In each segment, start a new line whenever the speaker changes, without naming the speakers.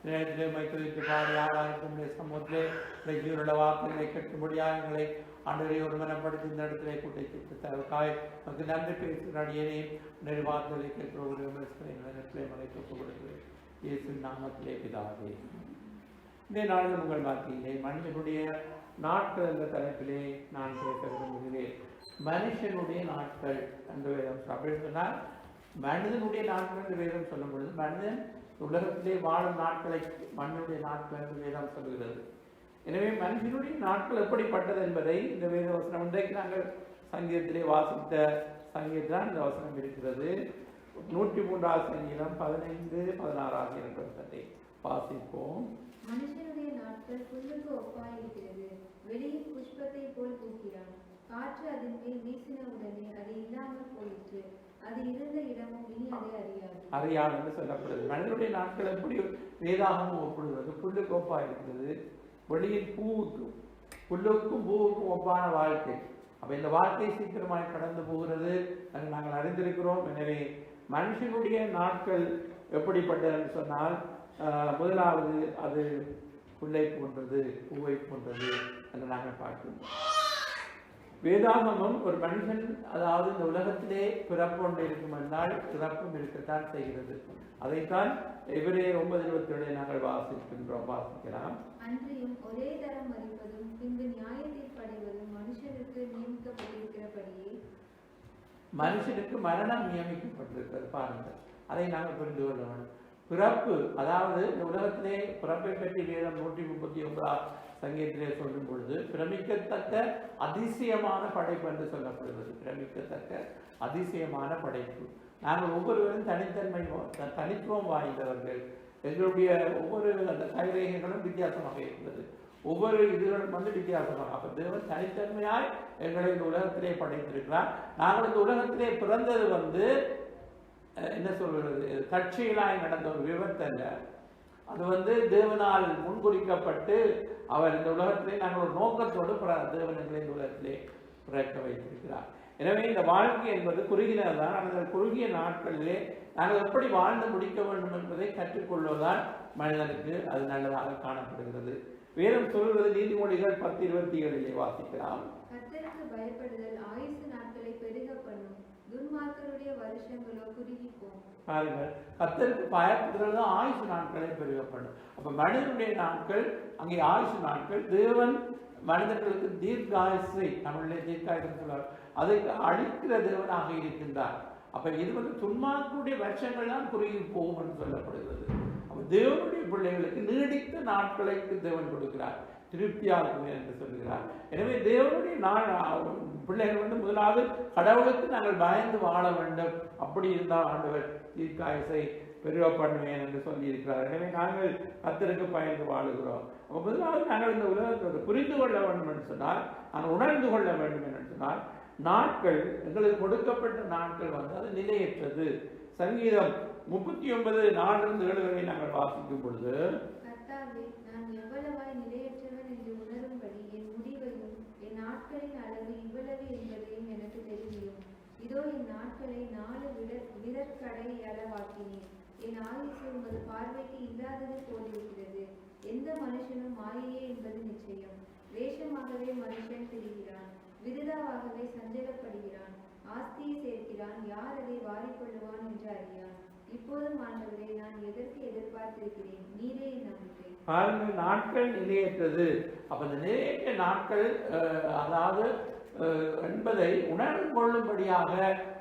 நேரத்திலே மைத்துவித்து பாடி ஆராய்ச்சி சமூகத்திலே ஜீவனுள்ள வார்த்தைகளை கேட்கும்படியாக எங்களை ஆண்டவரை ஒருமனப்படுத்தி இந்த இடத்திலே கூட்டை தருக்காய் நமக்கு நன்றி பேசுகிற அடியேனே நிறைய வார்த்தைகளை கேட்கிற ஒரு விமர்சனங்களை மலை தொட்டு கொடுக்கிறேன் இயேசு நாமத்திலே பிதாவே. இந்த நாளில் உங்கள் வார்த்தையிலே மனிதனுடைய நாட்கள் என்ற தலைப்பிலே நான் பேச விரும்புகிறேன். மனுஷனுடைய நாட்கள் என்று வேதம் அப்படின்னு சொன்னால் மனிதனுடைய நாட்கள் என்று வேதம் சொல்லும் பொழுது மனிதன் உலகத்திலே வாழும் நாட்களை மனிதனுடைய நாட்கள் என்று வேதம் சொல்கிறது. எனவே மனுஷனுடைய நாட்கள் எப்படிப்பட்டது என்பதை இந்த வேத வசனம் இன்றைக்கு நாங்கள் சங்கீதத்திலே வாசித்த சங்கீதத்தான் இந்த வசனம் இருக்கிறது. 103 சங்கீதம் 15-16 ஆகிய வசனத்தை வாசிப்போம்.
மனுஷனுடைய நாட்கள் புல்லுக்கு ஒப்பாயிருக்கிறது, வெளியில் புஷ்பத்தை போல் பூக்கிறான். காற்று அதன் மேல் வீசின உடனே அது இல்லாமல் போயிற்று, அது இருந்த இடமும் இனி அதை அறியாது
என்று சொல்லப்படுது. மனிதனுடைய நாட்கள் எப்படி வேதாகமும் ஒப்பிடுகிறது. புல்லுக்கு ஒப்பாயிருக்கிறது, வெளியில் பூவுக்கும் புல்லுக்கும் பூவுக்கும் ஒப்பான வாழ்க்கை. அப்ப இந்த வாழ்க்கை சீக்கிரமாய் கடந்து போகிறது நாங்கள் அறிந்திருக்கிறோம். எனவே மனுஷனுடைய நாட்கள் எப்படிப்பட்டதுன்னு சொன்னால் முதலாவது அது புல்லை போன்றது, பூவை போன்றது என்று நாங்கள் பார்க்கிறோம். வேதாகமம் ஒரு மனுஷன் அதாவது இந்த உலகத்திலே பிறப்பொன்று இருக்கும் என்றால் பிறப்பும் இருக்கத்தான் செய்கிறது. அதைத்தான் எபிரேயர் 9:27 நாங்கள் வாசிக்கலாம்.
அன்றியும் ஒரே தரம் மரிப்பதும் பின்பு நியாயத்தீர்ப்படைவதும் மனுஷனுக்கு நியமிக்கப்பட்டிருக்கிறபடியே
மனுஷனுக்கு மரணம் நியமிக்கப்பட்டிருக்கிறது. பாருங்கள், அதை நாங்கள் புரிந்து கொள்ள வேண்டும். பிறப்பு அதாவது இந்த உலகத்திலே பிறப்பை பற்றி வேதம் 139 சங்கீதத்திலே சொல்லும் பொழுது பிரமிக்கத்தக்க அதிசயமான படைப்பு என்று சொல்லப்படுகிறது. பிரமிக்கத்தக்க அதிசயமான படைப்பு. நாங்கள் ஒவ்வொருவரும் தனித்துவம் வாய்ந்தவர்கள். எங்களுடைய ஒவ்வொரு அந்த கைரேகைகளும் வித்தியாசமாக இருக்கிறது. ஒவ்வொரு இதுகளும் வித்தியாசமாக. அப்ப தேவன் தனித்தன்மையாய் எங்களை இந்த உலகத்திலே படைத்திருக்கிறார். நாங்கள் இந்த உலகத்திலே பிறந்தது என்ன சொல்கிறது, கட்சிகளாய் நடந்த ஒரு விபத்து அல்ல. அது தேவனால் முன்குறிக்கப்பட்டு அவர் இந்த உலகத்திலே நாங்கள் ஒரு நோக்கத்தோடு தேவன் எங்களை இந்த உலகத்திலே பிறக்க வைத்திருக்கிறார். எனவே இந்த வாழ்க்கை என்பது குறுகினதான். அந்த குறுகிய நாட்களிலே நாங்கள் எப்படி வாழ்ந்து முடிக்க வேண்டும் என்பதை கற்றுக்கொள்வதுதான் மனிதனுக்கு அது நல்லதாக காணப்படுகிறது. வேதம் சொல்வது நீதிமொழிகள் 10:27 வாசிக்கலாம்.
கர்த்தருக்கு பயப்படுதல் ஆயுசு நாட்களை பெருக பண்ணும், துன்மார்க்கருடைய வருஷங்களோ குறுகிப்போம்.
பாருங்கள், கர்த்தருக்கு பயப்படுதல் தான் ஆயுசு நாட்களை பெருக பண்ணும். அப்ப மனிதனுடைய நாட்கள் அங்கே ஆயுசு நாட்கள். தேவன் மனிதர்களுக்கு தீர்க்காயுசை, தமிழிலே தீர்க்காயுசம் சொல்வார், அதுக்கு அழிக்கிற தேவனாக இருக்கின்றார். அப்ப இது துன்மார்க்கருடைய வருஷங்கள் தான் குறுகி போகும் என்று சொல்லப்படுகிறது. அப்ப தேவனுடைய பிள்ளைகளுக்கு நீடித்த நாட்களுக்கு தேவன் கொடுக்கிறார், திருப்தியாகும் என்று சொல்கிறார். எனவே தேவனுடைய பிள்ளைகள் முதலாவது கடவுளுக்கு நாங்கள் பயந்து வாழ வேண்டும். அப்படி இருந்தால் ஆண்டவர் தீர்க்காயுசை பெருக பண்ணுவேன் என்று சொல்லி இருக்கிறார். எனவே நாங்கள் கர்த்தருக்கு பயந்து வாழுகிறோம். அப்போ முதலாவது நாங்கள் இந்த உலகத்தை புரிந்து கொள்ள வேண்டும் என்று சொன்னால், நாங்கள் உணர்ந்து கொள்ள வேண்டும் என்று சொன்னால், நாட்கள் எங்களுக்கு கொடுக்கப்பட்ட நாட்கள் அது நிலையற்றது. சங்கீதம் 39:4-7 வரை நாங்கள் வாசிக்கும் பொழுது,
கர்த்தாவே, நான் எவ்வளவாய் நிலையற்றவன் என்று உணரும்படி என் முடிவையும் என் நாட்களின் அளவு இவ்வளவு என்பதையும் எனக்கு தெரியும். இதோ என் நாட்களை 4 விரற்கடை அளவாக்கினேன். என் ஆயுசு உமது பார்வைக்கு இல்லாதது போலிருக்கிறது. எந்த மனுஷனும் மாயையே என்பது நிச்சயம். வேஷமாகவே மனுஷன் திரிகிறான், விருதாவாகவே சஞ்சலப்படுகிறான். ஆஸ்தியை சேர்க்கிறான், யார் அதை வாரிக்கொள்ளுவான் என்று அறியான். இப்போதும் ஆண்டவரே, நான் எதற்கு எதிர்பார்த்திருக்கிறேன், நீரே என் நம்பிக்கை.
பாருங்கள், நாட்கள் நிலையற்றது. அப்ப இந்த நிலையற்ற நாட்கள் அதாவது என்பதை உணர்ந்து கொள்ளும்படியாக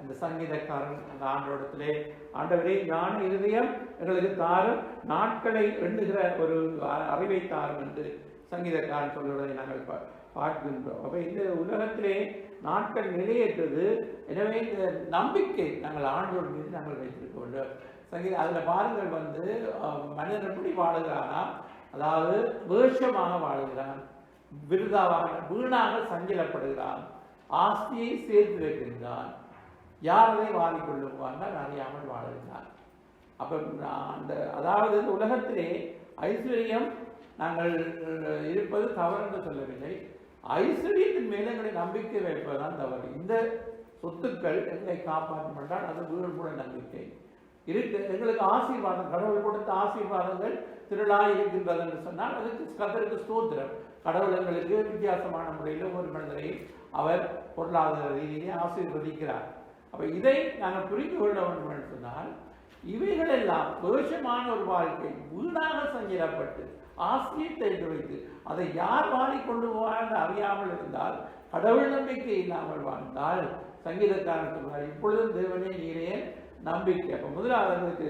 இந்த சங்கீதக்காரன் அந்த ஆண்டோடத்திலே, ஆண்டவரே ஞான இருதயம் எங்களுக்கு தாரும், நாட்களை எண்ணுகிற ஒரு அறிவை தாரும் என்று சங்கீதக்காரன் சொல்வதை நாங்கள் பார்க்கின்றோம். அப்ப இந்த உலகத்திலே நாட்கள் நிலையற்றது. எனவே இந்த நம்பிக்கை நாங்கள் ஆண்டோர் மீது நாங்கள் வைத்திருக்க வேண்டும். அதுல பாருங்கள் மனிதன் எப்படி வாழுகிறானா, அதாவது வேஷமாக வாழுகிறான், விருதாவாக வீணாக சஞ்சலப்படுகிறான், ஆஸ்தியை சேர்த்து வைக்கின்றான், யாரை வாரிக்கொள்ளுவார்கள் அறியாமல் வாழுகிறான். அப்ப அந்த அதாவது இந்த உலகத்திலே ஐஸ்வர்யம் நாங்கள் இருப்பது தவறு என்று சொல்லவில்லை. ஐஸ்வர்யத்தின் மேலே எங்களை நம்பிக்கை வைப்பதுதான் தவறு. இந்த சொத்துக்கள் எங்களை காப்பாற்றும் என்றால் அது வீழ்புற நம்பிக்கை. இருக்கு. எங்களுக்கு ஆசீர்வாதம், கடவுள் கொடுத்த ஆசீர்வாதங்கள் திரளாய் இருக்கின்றது என்று சொன்னால் அதுக்கு கர்த்தருக்கு ஸ்தோத்திரம். கடவுள் எங்களுக்கு வித்தியாசமான முறையில் ஒவ்வொரு மனிதரையும் அவர் பொருளாதார ரீதியை ஆசீர்வதிக்கிறார். அப்ப இதை நாங்கள் புரிந்து கொள்ள வேண்டும் என்று சொன்னால் இவைகள் எல்லாம் வேஷமான ஒரு வாழ்க்கை வீணாக சஞ்சலப்பட்டு ஆசையை தெரிந்து வைத்து அதை யார் வாடிக்கொண்டு போவார் அறியாமல் இருந்தால், கடவுள் நம்பிக்கை இல்லாமல் வாழ்ந்தால், சங்கீதக்காரன் சொல்வார், இப்பொழுதும் தேவனே நீரே நம்பிக்கை. அப்ப முதலாவதற்கு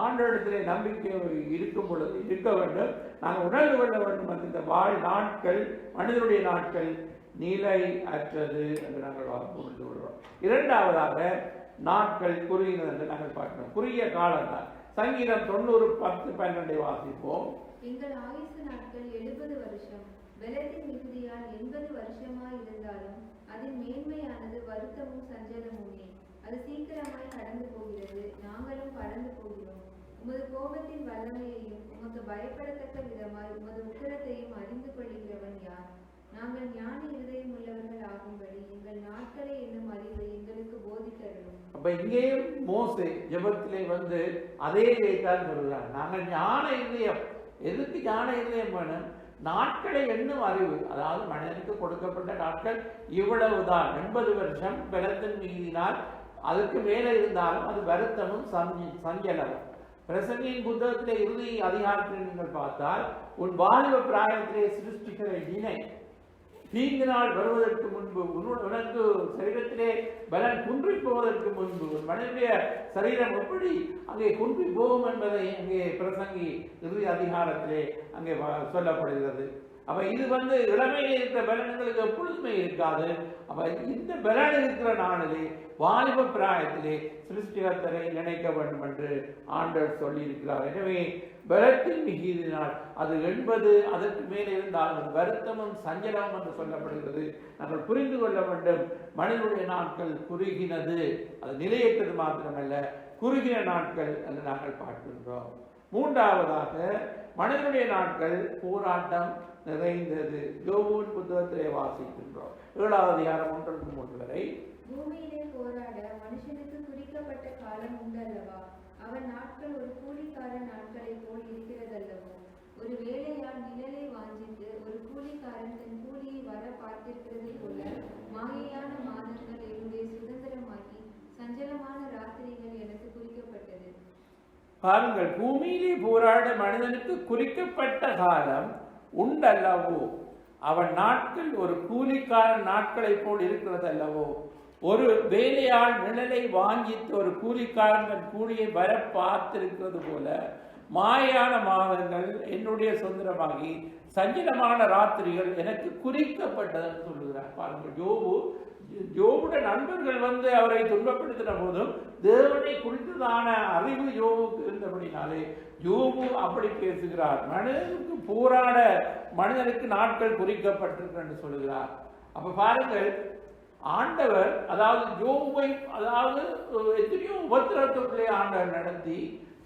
ஆண்டவரிடத்திலே நம்பிக்கை இருக்கும் பொழுது இருக்க வேண்டும். நாங்கள் உணர்ந்து கொள்ள வேண்டும் அந்த வாழ் நாட்கள், மனிதனுடைய நாட்கள் நிலை அற்றது என்று நாங்கள் புரிந்து கொள்வோம். இரண்டாவதாக நாட்கள் குறுகினது என்று நாங்கள் பார்க்கிறோம். குறுகிய காலம் தான். சங்கீதம் 90:10-12 வாசிப்போம்.
எங்கள் ஆயுசு நாட்கள் 70 வருஷம், பலத்தின் மிகுதியால் 80 வருஷமாய் இருந்தாலும் அதன் மேன்மையானது வருத்தமும் சஞ்சலமுமே. அது சீக்கிரமாய் கடந்து போகிறது, நாங்களும் கடந்து போகிறோம். உமது கோபத்தின் வல்லமையையும் உமக்கு பயப்படத்தக்க விதமாய் உமது உக்கிரத்தையும் அறிந்து கொள்கிறவன் யார்? நாங்கள் ஞான இருதயம் உள்ளவர்கள் ஆகும்படி எங்கள் நாட்களை என்னும் அறிவை எங்களுக்கு போதித்தரும்.
அப்ப இங்கேயும் மோசே ஜெபத்திலே வந்து அதே தான் சொல்கிறார். நாங்கள் ஞான இருதயம். எதுக்கு ஞான இருதயம் வேணும்? நாட்களை எண்ணும் அறிவு. அதாவது மனிதனுக்கு கொடுக்கப்பட்ட நாட்கள் இவ்வளவுதான், 80 வருஷம் பலத்தின் மீதினால் அதுக்கு மேலே இருந்தாலும் அது வருத்தமும் சஞ்சலமும். பிரசங்கியின் புத்தகத்திலே இறுதி அதிகாரத்தில் நீங்கள் பார்த்தால், உன் வாலிப பிராயத்திலே சிருஷ்டிக்கிற இணை தீங்கு நாள் வருவதற்கு முன்பு, உனக்கு சரீரத்திலே பலன் குன்றி போவதற்கு முன்பு உன் மனிதனுடைய சரீரம் எப்படி அங்கே குன்றி போகும் என்பதை அங்கே பிரசங்கி இறுதி அதிகாரத்திலே அங்கே சொல்லப்படுகிறது. அப்ப இது வந்து இளமையில் இருக்கிற பலன்களுக்கு எப்பொழுதுமே இருக்காது. அப்ப இந்த பலன் இருக்கிற நாளிலே வாலிப பிராயத்திலே சிருஷ்டிகர்த்தரை நினைக்க வேண்டும் என்று ஆண்டவர் சொல்லி இருக்கிறார். எனவே பலத்தின் மிகுதியினால் அது 80 அதற்கு மேலே இருந்தால் அது வருத்தமும் சஞ்சலமும் என்று சொல்லப்படுகிறது. நாங்கள் புரிந்து கொள்ள வேண்டும், மனிதனுடைய நாட்கள் குறுகினது. அது நிலையற்றது மாத்திரமல்ல, குறுகின நாட்கள் என்று நாங்கள் பார்க்கின்றோம். மூன்றாவதாக மனிதனுடைய நாட்கள் போராட்டம் நிறைந்தது. யோபுவின் புத்தகத்திலே வாசிக்கின்றோம். 7வது அதிகாரம் 1-3 வரை.
பூமியிலே போராட மனுஷனுக்கு குறிக்கப்பட்ட காலம் உண்டல்லவா? அவன் நாட்கள் ஒரு கூலிக்காரன் நாட்களை போல் இருக்கிறதல்லவோ? ஒரு வேலையால் நிழலை வாஞ்சித்து ஒரு கூலிக்காரன் தன் கூலியை வர பார்த்திருக்கிறது போல மாயையான மாதங்கள் என்னுடைய சுதந்திரமாகி சஞ்சலமான ராத்திரிகள் எனக்கு குறிக்கப்பட்டது.
பாருங்கள், பூமியிலே போராட மனிதனுக்கு குறிக்கப்பட்ட காலம் உண்டல்லவோ? அவன் நாட்கள் ஒரு கூலிக்காரன் நாட்களை போல் இருக்கிறது அல்லவோ? ஒரு வேலையால் நிழலை வாங்கித்து ஒரு கூலிக்காரன் தன் கூலியை வர பார்த்திருக்கிறது போல மாயான மாதங்கள் என்னுடைய சொந்தமாகி சஞ்சலமான ராத்திரிகள் எனக்கு குறிக்கப்பட்டதுன்னு சொல்லுகிறார். பாருங்கள், யோபுடைய நண்பர்கள் வந்து அவரை துன்பப்படுத்தின போதும் தேவனை குறித்ததான அறிவு யோபுக்கு இருந்தபடினாலே யோபு அப்படி பேசுகிறார். மனிதனுக்கு போராட மனிதனுக்கு நாட்கள் குறிக்கப்பட்டிருக்கு என்று சொல்லுகிறார். அப்ப பாருங்கள், ஆண்டவர் அதாவது யோபுவை எத்தனையோ உபத்திரத்துக்குள்ளே ஆண்டவர் நடத்தி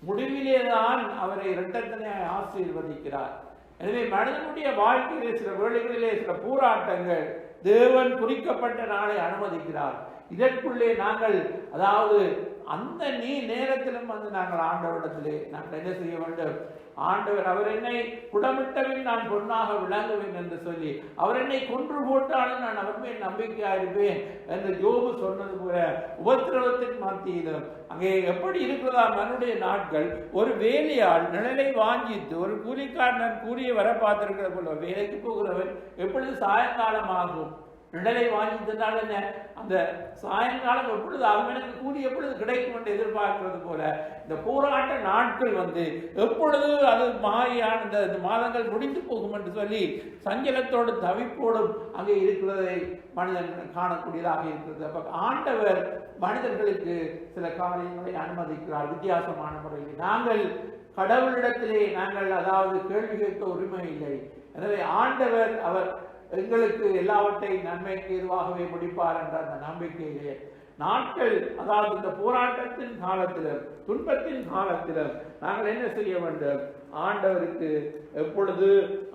முடிவிலேதான் அவரை இரட்டத்தனை ஆசீர்வதிக்கிறார். எனவே மனிதனுடைய வாழ்க்கையிலே சில வேளைகளிலே சில போராட்டங்கள் தேவன் குறிக்கப்பட்ட நாளை அனுமதிக்கிறார். இதற்குள்ளே நாங்கள் அதாவது அந்த நேரத்திலும் வந்து நாங்கள் ஆண்டவரிடத்திலே நாங்கள் என்ன செய்ய வேண்டும்? ஆண்டவர் அவர் என்னை புடமிட்டவில் நான் பொன்னாக விளங்குவேன் என்று சொல்லி, அவர் என்னை கொன்று போட்டாலும் நான் அவர் மேல் நம்பிக்கையாயிருப்பேன் என்று யோபு சொன்னது போல உபத்திரவத்தின் மத்தியிலும் அங்கே எப்படி இருக்கிறதா மனுடைய நாட்கள் ஒரு வேலையால் நிழலை வாங்கித்து ஒரு கூலிக்காரன் கூலியை வர பார்த்திருக்கிற போல வேலைக்கு போகிறவன் எப்பொழுது சாயங்காலம் ஆகும் நிழலை வாங்கித்தனால் என்ன அந்த சாயங்காலம் எப்பொழுது அவனுக்கு கூலி எப்பொழுது கிடைக்கும் என்று எதிர்பார்க்கிறது போல இந்த போராட்ட நாட்கள் வந்து எப்பொழுது அது மாயான இந்த மாதங்கள் முடிந்து போகும் என்று சொல்லி சஞ்சலத்தோடு தவிப்போடும் அங்கே இருக்கிறதை மனிதன் காணக்கூடியதாக இருக்கிறது. அப்ப ஆண்டவர் மனிதர்களுக்கு சில காரியங்களை அனுமதிக்கிறார் வித்தியாசமான முறையில். நாங்கள் கடவுளிடத்திலே நாங்கள் அதாவது கேள்வி கேட்க உரிமை இல்லை. எனவே ஆண்டவர் அவர் எங்களுக்கு எல்லாவற்றையும் நன்மைக்கு எதுவாகவே முடிப்பார் என்ற அந்த நம்பிக்கையிலே நாட்கள் அதாவது இந்த போராட்டத்தின் காலத்திலும் துன்பத்தின் காலத்திலும் நாங்கள் என்ன செய்ய வேண்டும்? ஆண்டவருக்கு எப்பொழுது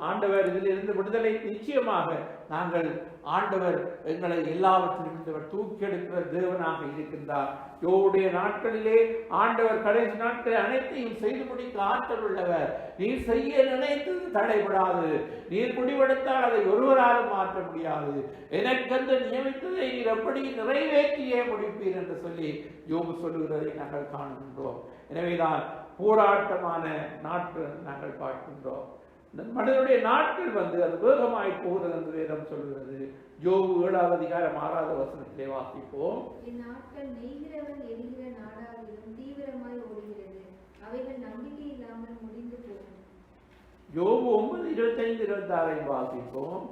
ஆண்டவர் இதிலிருந்து விடுதலை நிச்சயமாக நாங்கள் ஆண்டவர் எங்களை எல்லாவற்றிலும் தூக்கி எடுக்கிற தேவனாக இருக்கின்றார். யோவுடைய நாட்களிலே ஆண்டவர் கடைசி நாட்களில் அனைத்தையும் செய்து முடிக்க ஆற்றல் உள்ளவர். நீர் செய்ய நினைத்தது தடைபடாது, நீர் முடிவெடுத்தால் அதை ஒருவராலும் மாற்ற முடியாது, எனக்கென்று நியமித்ததை நீர் எப்படி நிறைவேற்றியே முடிப்பீர் என்று சொல்லி யோபு சொல்லுகிறதை நாங்கள் காணுகின்றோம். எனவேதான் போராட்டமான நாட்கள் நாங்கள் பார்க்கின்றோம். மனிதனுடைய நாட்கள் அது வேகமாய் போகிறது என்று வேதம் சொல்கிறது. யோபு 7வது அதிகாரம் 6வது வசனத்திலே வாசிப்போம்.
இந்நாட்கள் நெய்கிறவன் எரிகிற நாடாவிலும் தீவிரமாய் ஓடுகிறது, அவைகள் நம்பிக்கை இல்லாமல் முடிந்து போகும்.
யோபு 9:25-26 வாசிப்போம்.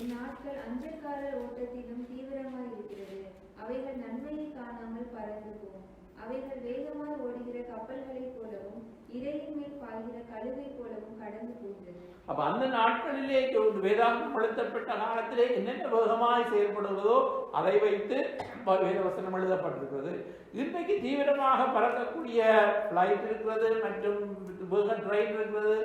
இந்நாட்கள் அஞ்சற்காரர் ஓட்டத்திலும் தீவிரமாய் இருக்கிறது, அவைகள் நன்மையை காணாமல் பறந்து போகும். அவைகள் வேகமாய் ஓடுகிற கப்பல்களைப் போலவும் இரையின் மேல் பாய்கிற கழுவை போலவும் கடந்து போகிறது.
அப்ப அந்த நாட்களிலே வேதாந்தம் அழுத்தப்பட்ட காலத்திலே என்னென்ன வேகமாய் செயல்படுவதோ அதை வைத்து வேதவசனம் எழுதப்பட்டிருக்கிறது. இன்றைக்கு தீவிரமாக பறக்கக்கூடிய பிளைட் இருக்கிறது மற்றும் ட்ரெயின் இருக்கிறது.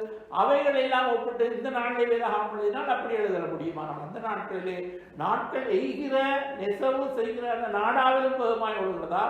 அவைகள் எல்லாம் ஒப்பிட்டு இந்த நாளிலே வேதாகம் எழுதினால் அப்படி எழுத முடியுமானால் அந்த நாட்களிலே நாட்கள் எய்கிற நெசவு செய்கிற அந்த நாடாவிலும் வேகமாய் ஓடுகிறதா,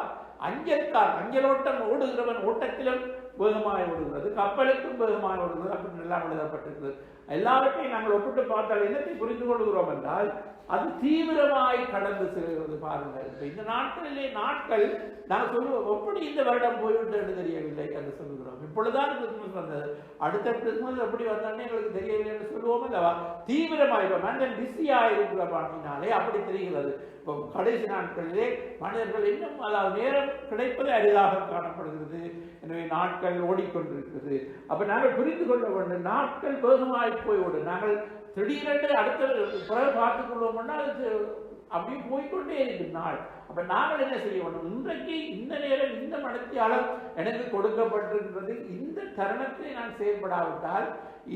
அஞ்சலோட்டம் ஓடுகிறவன் ஓட்டத்திலும் வேகமாய் ஓடுகிறது, கப்பலுக்கும் வேகமாய் ஓடுகிறது அப்படின்னு எல்லாம் எழுதப்பட்டிருக்கிறது. எல்லாவற்றையும் நாங்கள் ஒப்பிட்டு பார்த்தால் என்னத்தை புரிந்து கொள்கிறோம் என்றால் அது தீவிரமாய் கடந்து செல்கிறது. பாருங்கள், இந்த நாட்களிலே நாட்கள் நாங்கள் சொல்லுவோம் எப்படி இந்த வருடம் போய்விட்டு தெரியவில்லை என்று சொல்லுகிறோம். இப்பொழுதுதான் கிறிஸ்துமஸ் வந்தது, அடுத்த கிறிஸ்துமஸ் எப்படி வந்தானே எங்களுக்கு தெரியவில்லை என்று சொல்லுவோம் அல்லவா? தீவிரமாய் மனிதன் பிஸியாக இருக்கிற பாட்டினாலே அப்படி தெரிகிறது. இப்போ கடைசி நாட்களிலே மனிதர்கள் இன்னும் அதாவது நேரம் கிடைப்பது அரிதாக காணப்படுகிறது. எனவே நாட்கள் ஓடிக்கொண்டிருக்கிறது. அப்ப நாங்கள் புரிந்து கொள்ள வேண்டும், நாட்கள் வேகமாய் போய் ஓடும். நாங்கள் திடீரென்று அடுத்த பிறகு பார்த்துக் கொள்வோம்னா அது அப்படியே போய்கொண்டே இருக்கு நாள். அப்ப நாங்கள் என்ன செய்ய வேண்டும்? இன்றைக்கு இந்த நேரம் இந்த மனத்தியாளர் எனக்கு கொடுக்கப்பட்டிருக்கிறது. இந்த தருணத்தை நான் செயல்படாவிட்டால்,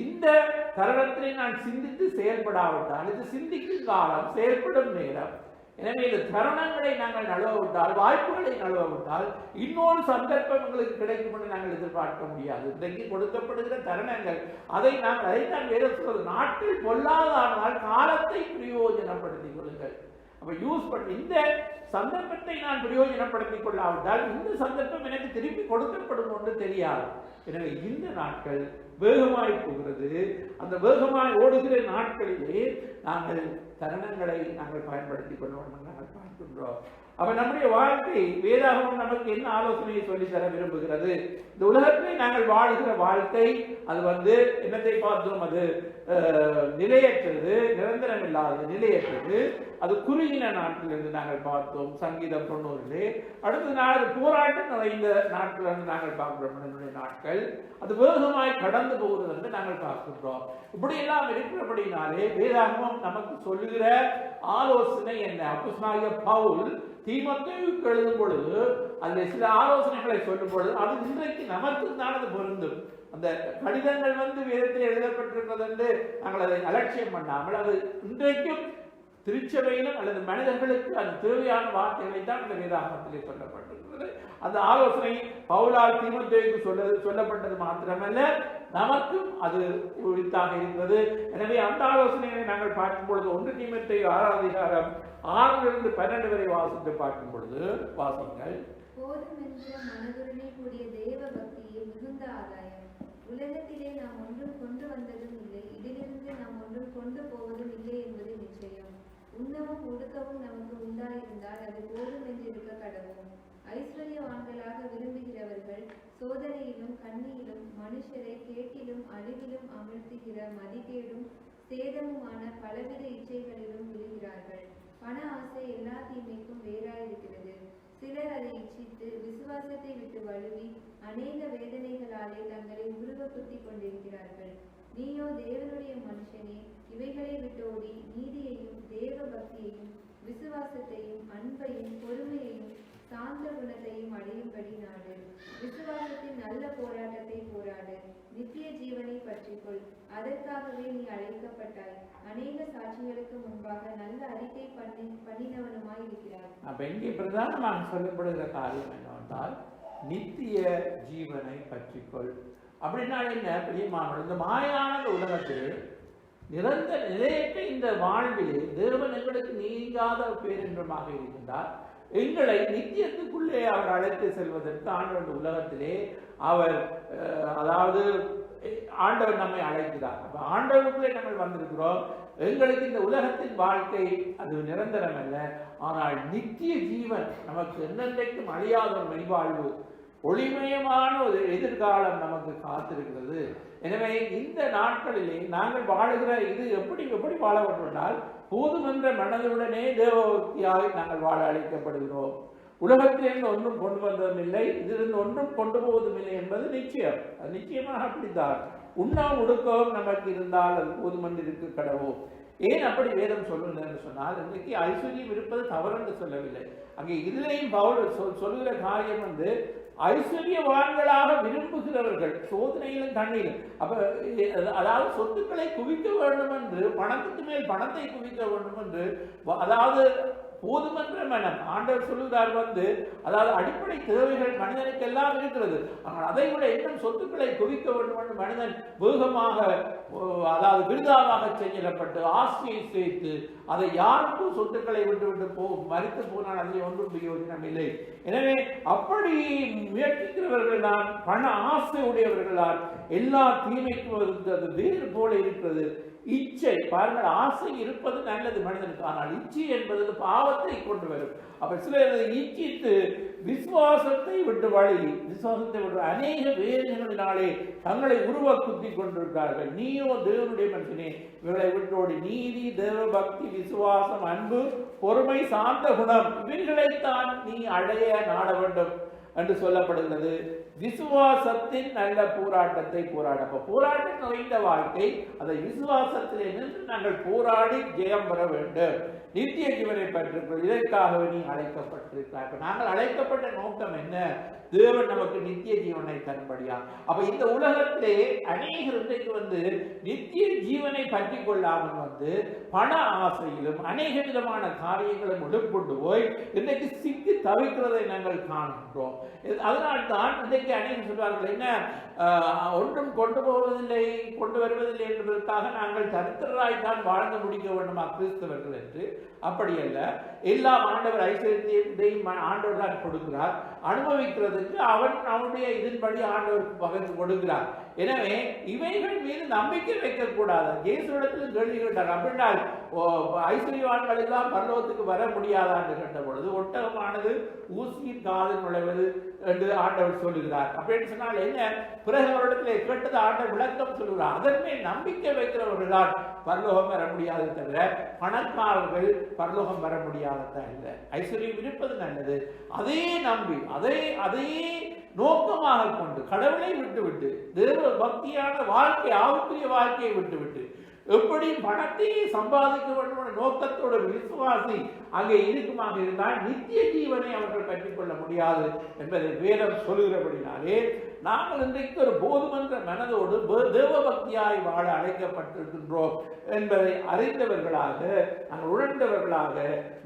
இந்த தருணத்தை நான் சிந்தித்து செயல்படாவிட்டால், இது சிந்திக்கும் காலம், செயல்படும் நேரம். எனவே இந்த தருணங்களை நாங்கள் நழுவவிட்டால், வாய்ப்புகளை நழுவவிட்டால் இன்னொரு சந்தர்ப்பம் எங்களுக்கு கிடைக்கும் என்று நாங்கள் எதிர்பார்க்க முடியாது. இன்றைக்கு கொடுக்கப்படுகிற தருணங்கள் அதைத்தான் வேதம் சொல்வது, நாட்கள் பொல்லாதானால் காலத்தை பிரயோஜனப்படுத்திக் கொள்ளுங்கள். அப்ப யூஸ் பண்ணி இந்த சந்தர்ப்பத்தை நான் பிரயோஜனப்படுத்திக் கொள்ளாவிட்டால் இந்த சந்தர்ப்பம் எனக்கு திருப்பி கொடுக்கப்படும் ஒன்று தெரியாது. எனவே இந்த நாட்கள் வேகமாய் போகிறது. அந்த வேகமாய் ஓடுகிற நாட்களிலே நாங்கள் தருணங்களை நாங்கள் பயன்படுத்திக் கொள்வோம் நாங்கள் பார்க்கின்றோம். அப்ப நம்முடைய வாழ்க்கை வேதாகமம் நமக்கு என்ன ஆலோசனையை சொல்லி தர விரும்புகிறது? இந்த உலகத்திலே நாங்கள் வாழ்கிற வாழ்க்கை அது என்னத்தை பார்த்தோம்? அது நிலையற்றது, நிரந்தரம் இல்லாதது, நிலையற்றது. அது குறுகின நாட்கள் என்று நாங்கள் பார்த்தோம் சங்கீதம் 90. அடுத்த நாள் அது போராட்டம் நிறைந்த நாட்கள் என்று நாங்கள் பார்க்கிறோம். என்னுடைய நாட்கள் அது வேகமாய் கடந்து போகிறது என்று நாங்கள் பார்க்கின்றோம். இப்படி எல்லாம் இருக்கிறபடினாலே வேதாகமம் நமக்கு சொல்லுகிற ஆலோசனை என்ன? அப்போஸ்தலனாகிய பவுல் தீமோத்தேயுவுக்கு எழுதும் பொழுது அதில் சில ஆலோசனைகளை சொல்லும் பொழுது அது இன்றைக்கு நமக்கு தான் அது பொருந்தும். அந்த கடிதங்கள் வேதத்தில் எழுதப்பட்டிருக்கிறது என்று நாங்கள் அதை அலட்சியம் பண்ணாமல் அது இன்றைக்கும் திருச்சபையிலும் அல்லது மனிதர்களுக்கு அது தேவையான வார்த்தைகளை தான் இந்த வேதாகமத்திலே சொல்லப்பட்டிருக்கிறது. அந்த ஆலோசனை பவுலால் தீமோத்தேயுவுக்கு சொல்லப்பட்டது மாத்திரமல்ல, நமக்கும் அது உரித்தாக இருக்கிறது. எனவே அந்த ஆலோசனைகளை நாங்கள் பார்க்கும் பொழுது 1 தீமோத்தேயு 6வது அதிகாரம் 6 - 12 வரை வாசித்து பார்க்கும் பொழுது வாசிங்கள்.
போதுமென்ற மனதுடனே கூடிய தேவ பக்தியை மிகுந்த ஆதாயம். உலகத்திலே நாம் ஒன்றும் கொண்டு வந்ததும் இல்லை, இதிலிருந்து நாம் ஒன்றும் கொண்டு போவதும் இல்லை என்பது நிச்சயம். உண்ணவும் உடுக்கவும் நமக்கு உண்டாயிருந்தால் அது போதும் என்று இருக்க கடவும். ஐஸ்வர்யவான்களாக விரும்புகிறவர்கள் சோதனையிலும் கண்ணியிலும் மனுஷரை கேட்டிலும் அழிவிலும் அமிழ்த்துகிற மதிகேடும் சேதமுமான பலவித இச்சைகளிலும் விழுகிறார்கள். பண ஆசை எல்லா தீமைக்கும் வேறாயிருக்கிறது. சிலர் அதை இச்சித்து விசுவாசத்தை விட்டு வழுவி அநேக வேதனைகளாலே தங்களை உருவ குத்தி கொண்டிருக்கிறார்கள். நீயோ தேவனுடைய மனுஷனே, இவைகளை விட்டோடி நீதியையும் தேவ பக்தியையும் விசுவாசத்தையும் அன்பையும் பொறுமையையும் சாந்த குணத்தையும் அடையும்படி நாடு. விசுவாசத்தின் நல்ல போராட்டத்தை போராடு. நித்திய ஜீவனை பற்றிக்கொள். அதற்காகவே நீ அழைக்கப்பட்டாய். அநேக சாட்சிகளுக்கு முன்பாக நல்ல அறிக்கை பண்ணினவனுமாய் இருக்கிறார்.
அப்ப இங்கே பிரதானமாக சொல்லப்படுகிற காரியம் என்னவென்றால் நித்திய ஜீவனை பற்றிக்கொள். அப்படின்னா என்ன பிரியமானவர்களே, இந்த மாயான உலகத்தில் நிரந்தர நிலையற்ற இந்த வாழ்விலே தேவன் எங்களுக்கு நீங்காத பேரின்பமாக இருக்கின்றார். எங்களை நித்தியத்துக்குள்ளே அவர் அழைத்து செல்வதற்கு ஆண்டவர் உலகத்திலே அவர் அதாவது ஆண்டவர் நம்மை அழைக்கிறார். அப்ப ஆண்டவருக்குள்ளே நம்ம வந்திருக்கிறோம். எங்களுக்கு இந்த உலகத்தின் வாழ்க்கை அது நிரந்தரம் அல்ல, ஆனால் நித்திய ஜீவன் நமக்கு என்னென்றைக்கும் அழியாத ஒரு மெய்வாழ்வு, ஒளிமயமான ஒரு எதிர்காலம் நமக்கு காத்திருக்கிறது. எனவே இந்த நாட்களிலே நாங்கள் வாழுகிற இது எப்படி வாழ வேண்டுமென்றால் போதுமென்ற மனதுடனே தேவபக்தியாக நாங்கள் வாழ அழைக்கப்படுகிறோம். உலகத்திலிருந்து ஒன்றும் கொண்டு வந்ததும் இல்லை, இதிலிருந்து ஒன்றும் கொண்டு போவதும் இல்லை என்பது நிச்சயம். அது நிச்சயமாக அப்படித்தான். உண்ணாம் உடுக்கவும் நமக்கு இருந்தால் அது போதுமென்று இருக்க கடவோம். ஏன் அப்படி வேதம் சொல்லுன்னு சொன்னால், இன்றைக்கு ஐஸ்வர்யம் இருப்பது தவறு என்று சொல்லவில்லை. அங்கே இதுலேயும் பவுல் சொல்லுகிற காரியம் ஐஸ்வர்யவான்களாக விரும்புகிறவர்கள் சோதனையிலும் தண்ணீரும். அப்ப அதாவது சொத்துக்களை குவிக்க வேண்டும் என்று, பணத்துக்கு மேல் பணத்தை குவிக்க வேண்டும் என்று, அதாவது போதுமன்ற மனம் ஆண்டவர் சொல்லுகிறார் அதாவது அடிப்படை தேவைகள் மனிதனுக்கு எல்லாம் இருக்கிறது. ஆனால் அதை விட இன்னும் சொத்துக்களை குவிக்க வேண்டும் என்று மனிதன் வேகமாக அதாவது விருதாவாக செய்யப்பட்டு ஆசையை சேர்த்து அதை யாருக்கும் சொத்துக்களை விட்டு மறித்து போனால் அதில் ஒன்றும் பிரயோஜனம் இல்லை. எனவே அப்படி முயற்சிக்கிறவர்கள் தான், பண ஆசை உடையவர்களால் எல்லா தீமைக்கும் அது வேறு போல இருக்கிறது. இச்சை பாருங்கள், ஆசை இருப்பது நல்லது மனிதனுக்கு, ஆனால் இச்சை என்பது பாவத்தை கொண்டு வரும். அப்ப சிலர் இச்சித்து விசுவாசத்தை விட்டு அநேக வேதனைகளினாலே தங்களை உருவ குத்தி கொண்டிருக்கிறார்கள். நீயோ தேவனுடைய மனுஷனே, இவர்களை விட்டோடி நீதி, தேவ பக்தி, விசுவாசம், அன்பு, பொறுமை, சாந்த குணம் இவைகளைத்தான் நீ அடைய நாட வேண்டும் என்று சொல்லப்படுகிறது. விசுவாசத்தின் நல்ல போராட்டத்தை போராட, போராட்டம் நிறைந்த வாழ்க்கை, அதை விசுவாசத்திலே நின்று நாங்கள் போராடி ஜெயம் பெற வேண்டும், நித்திய ஜீவனை பெற்றுக்கொள். இதற்காகவே நீ அழைக்கப்பட்டிருக்கிறார். நாங்கள் அழைக்கப்பட்ட நோக்கம் என்ன? தேவன் நமக்கு நித்திய ஜீவனை தரும்படியா. அப்ப இந்த உலகத்திலே அநேகர் இன்றைக்கு நித்திய ஜீவனை பற்றி கொள்ளாமல் பண ஆசையிலும் அநேக விதமான காரியங்களும் உட்கொண்டு போய் இன்றைக்கு சிக்கி தவிக்கிறதை நாங்கள் காண்கின்றோம். அதனால்தான் இன்றைக்கு அநேகம் சொல்வார்கள், என்ன ஒன்றும் கொண்டு போவதில்லை, கொண்டு வருவதில்லை என்பதற்காக நாங்கள் தரித்திரராய்தான் வாழ்ந்து முடிக்க வேண்டுமா கிறிஸ்தவர்கள் என்று. அப்படி அல்ல, எல்லாம் ஆண்டவர் ஐஸ்வர்யத்தையும் ஆண்டவர் தான் கொடுக்கிறார். அனுபவிக்கிறதுக்கு அவனுடைய இதன்படி ஆண்டவருக்கு பகிர்ந்து கொடுக்கிறார். எனவே இவைகள் மீது நம்பிக்கை வைக்கக்கூடாது. இயேசுவிடத்தில் கேள்வி கேட்டார், அப்படின்னா ஐஸ்வர்யவான்கள் எல்லாம் பரலோகத்துக்கு வர முடியாதா என்று கேட்ட பொழுது, ஒட்டகமானது ஊசியின் காதில் நுழைவது என்று ஆண்டவர் சொல்லுகிறார். அப்படின்னு சொன்னால் என்ன? பிறகு அவரிடத்தில் கேட்டது ஆண்டவர் விளக்கம் சொல்லுகிறார். அதன்மே நம்பிக்கை வைக்கிறவர்கள் தான் பரலோகம் வர முடியாது தவிர பணக்காரர்கள் பரலோகம் வர முடியாததான் இல்லை. ஐஸ்வர்யம் இருப்பது நல்லது, அதே நம்பி அதே நோக்கமாக கொண்டு கடவுளை விட்டுவிட்டு தேவ பக்தியான வாழ்க்கை, ஆவிக்குரிய வாழ்க்கையை விட்டுவிட்டு எப்படி பணத்தை சம்பாதிக்க வேண்டும் என்ற நோக்கத்தோட விசுவாசி அங்கே இருக்குமாக இருந்தால் நித்திய ஜீவனை அவர்கள் பெற்றுக் கொள்ள முடியாது என்பதை வேதம் சொல்லுகிறபடினாலே நாங்கள் இன்றைக்கு ஒரு போதுமன்ற மனதோடு தேவ பக்தியாய் வாழ அழைக்கப்பட்டிருக்கின்றோம் என்பதை அறிந்தவர்களாக, நாங்கள் உணர்ந்தவர்களாக,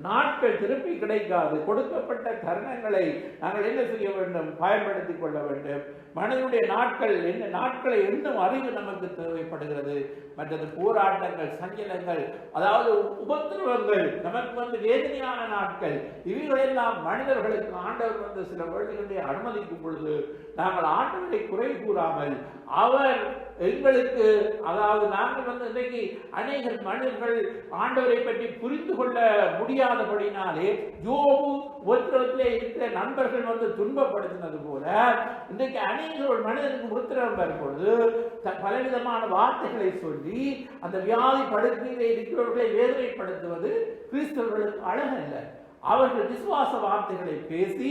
நாட்கள் திருப்பி கிடைக்காது, கொடுக்கப்பட்ட தருணங்களை நாங்கள் என்ன செய்ய வேண்டும்? பயன்படுத்திக் கொள்ள வேண்டும். மனிதனுடைய நாட்களை எண்ணும் அறிவு நமக்கு தேவைப்படுகிறது. மற்றது போராட்டங்கள், சஞ்சலங்கள், அதாவது உபத்திரவங்கள், நமக்கு வேதனையான நாட்கள், இவைகளெல்லாம் மனிதர்களுக்கு ஆண்டவர் சில வேளைகளிலே அனுமதிக்கும் பொழுது நாங்கள் ஆண்டவரை குறை கூறாமல் அவர் எங்களுக்கு, அதாவது நாங்கள் இன்றைக்கு அநேக மனிதர்கள் ஆண்டவரை பற்றி புரிந்து கொள்ள முடியாதபடினாலே யோபு உபத்திரவத்திலே இருக்கிற நண்பர்கள் துன்பப்படுத்தினது போல இன்றைக்கு அநேக ஒரு மனிதனுக்கு உபத்திரவம் வரும்பொழுது பலவிதமான வார்த்தைகளை சொல்லி அந்த வியாதி படுக்கையிலே இருக்கிறவர்களை வேதனைப்படுத்துவது கிறிஸ்தவர்களுக்கு அழகல்ல. அவர்கள் விசுவாச வார்த்தைகளை பேசி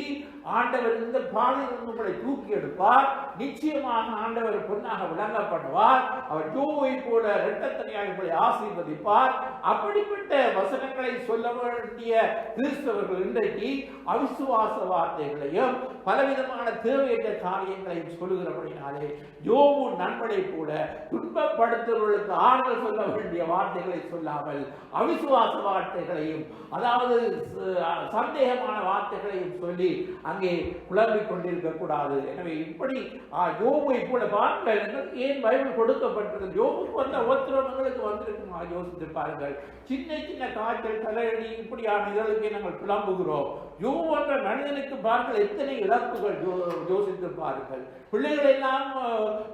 ஆண்டவர் இந்த பாதையில் உங்களை தூக்கி எடுப்பார். நிச்சயமாக ஆண்டவர் பொன்னாக விளங்கப்படுவார். அவர் யோபை போல இரட்டத்தனையாக உங்களை ஆசீர்வதிப்பார். அப்படிப்பட்ட வசனங்களை சொல்ல வேண்டிய கிறிஸ்தவர்கள் இன்றைக்கு அவிசுவாச வார்த்தைகளையும் பலவிதமான தேவையற்ற காரியங்களையும் சொல்லுகிறபடினாலே யோபு நண்பனை போல துன்பப்படுத்துவர்களுக்கு ஆறுதல் சொல்ல வேண்டிய வார்த்தைகளை சொல்லாமல் அவிசுவாச வார்த்தைகளையும், அதாவது சந்தேகமான வார்த்தைகளையும் சொல்லி அங்கே குழம்பிக் கொண்டிருக்க கூடாது. எனவே இப்படி யோபை போல பாருங்கள், ஏன் பைபிள் கொடுக்கப்பட்டிருக்கு? யோபுக்கு வந்த உபத்திரவங்களுக்கு வந்திருக்குமா யோசித்து பாருங்கள். சின்ன சின்ன காய்ச்சல், தலையடி, இப்படியான இதழுக்கே நாங்கள் புலம்புகிறோம். யோபு என்ற மனிதனுக்கு பாருங்கள் எத்தனை இழப்புகள். யோசித்து பாருங்கள். பிள்ளைகள் எல்லாம்